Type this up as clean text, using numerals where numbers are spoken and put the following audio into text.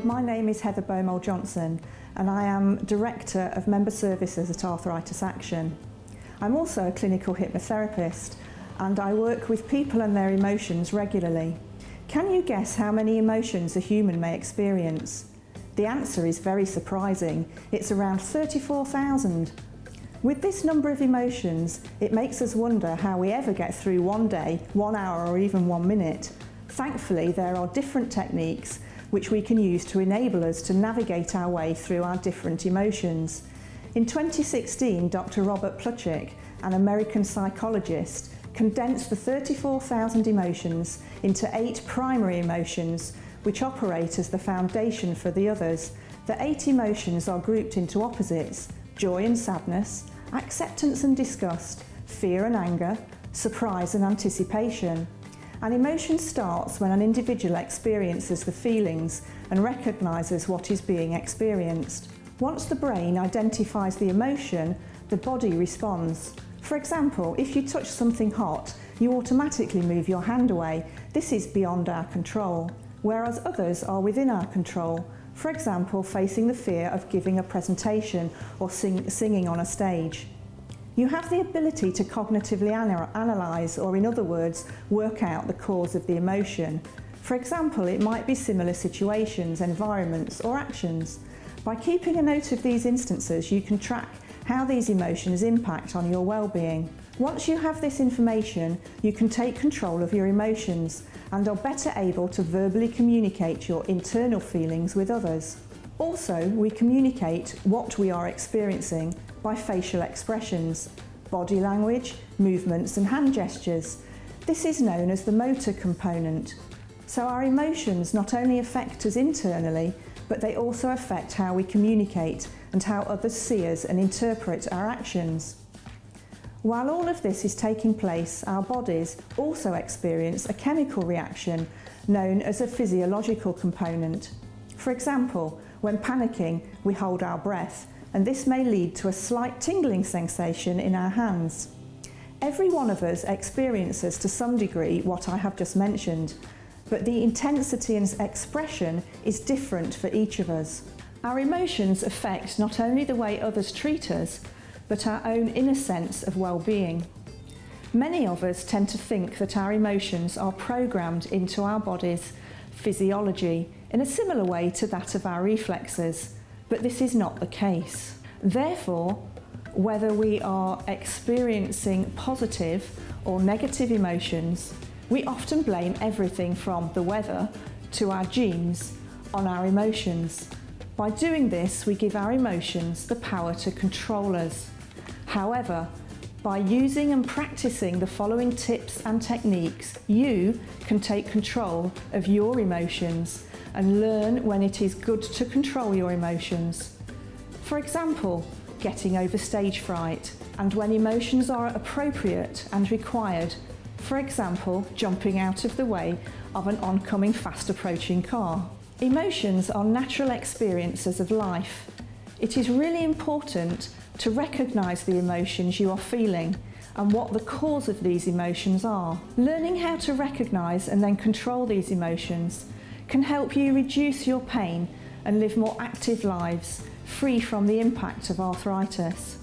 My name is Heather Baumohl-Johnson and I am Director of Member Services at Arthritis Action. I'm also a clinical hypnotherapist and I work with people and their emotions regularly. Can you guess how many emotions a human may experience? The answer is very surprising. It's around 34,000. With this number of emotions, it makes us wonder how we ever get through one day, 1 hour or even 1 minute. Thankfully, there are different techniques which we can use to enable us to navigate our way through our different emotions. In 2016, Dr. Robert Plutchik, an American psychologist, condensed the 34,000 emotions into 8 primary emotions which operate as the foundation for the others. The 8 emotions are grouped into opposites: joy and sadness, acceptance and disgust, fear and anger, surprise and anticipation. An emotion starts when an individual experiences the feelings and recognises what is being experienced. Once the brain identifies the emotion, the body responds. For example, if you touch something hot, you automatically move your hand away. This is beyond our control, whereas others are within our control. For example, facing the fear of giving a presentation or singing on a stage. You have the ability to cognitively analyse, or in other words, work out the cause of the emotion. For example, it might be similar situations, environments or actions. By keeping a note of these instances, you can track how these emotions impact on your well-being. Once you have this information, you can take control of your emotions and are better able to verbally communicate your internal feelings with others. Also, we communicate what we are experiencing by facial expressions, body language, movements and hand gestures. This is known as the motor component. So our emotions not only affect us internally, but they also affect how we communicate and how others see us and interpret our actions. While all of this is taking place, our bodies also experience a chemical reaction known as a physiological component. For example, when panicking, we hold our breath, and this may lead to a slight tingling sensation in our hands. Every one of us experiences to some degree what I have just mentioned, but the intensity and expression is different for each of us. Our emotions affect not only the way others treat us, but our own inner sense of well-being. Many of us tend to think that our emotions are programmed into our body's physiology in a similar way to that of our reflexes, but this is not the case. Therefore, whether we are experiencing positive or negative emotions, we often blame everything from the weather to our genes on our emotions. By doing this, we give our emotions the power to control us. However, by using and practicing the following tips and techniques, you can take control of your emotions and learn when it is good to control your emotions. For example, getting over stage fright, and when emotions are appropriate and required. For example, jumping out of the way of an oncoming fast approaching car. Emotions are natural experiences of life. It is really important to recognise the emotions you are feeling and what the cause of these emotions are. Learning how to recognise and then control these emotions can help you reduce your pain and live more active lives, free from the impact of arthritis.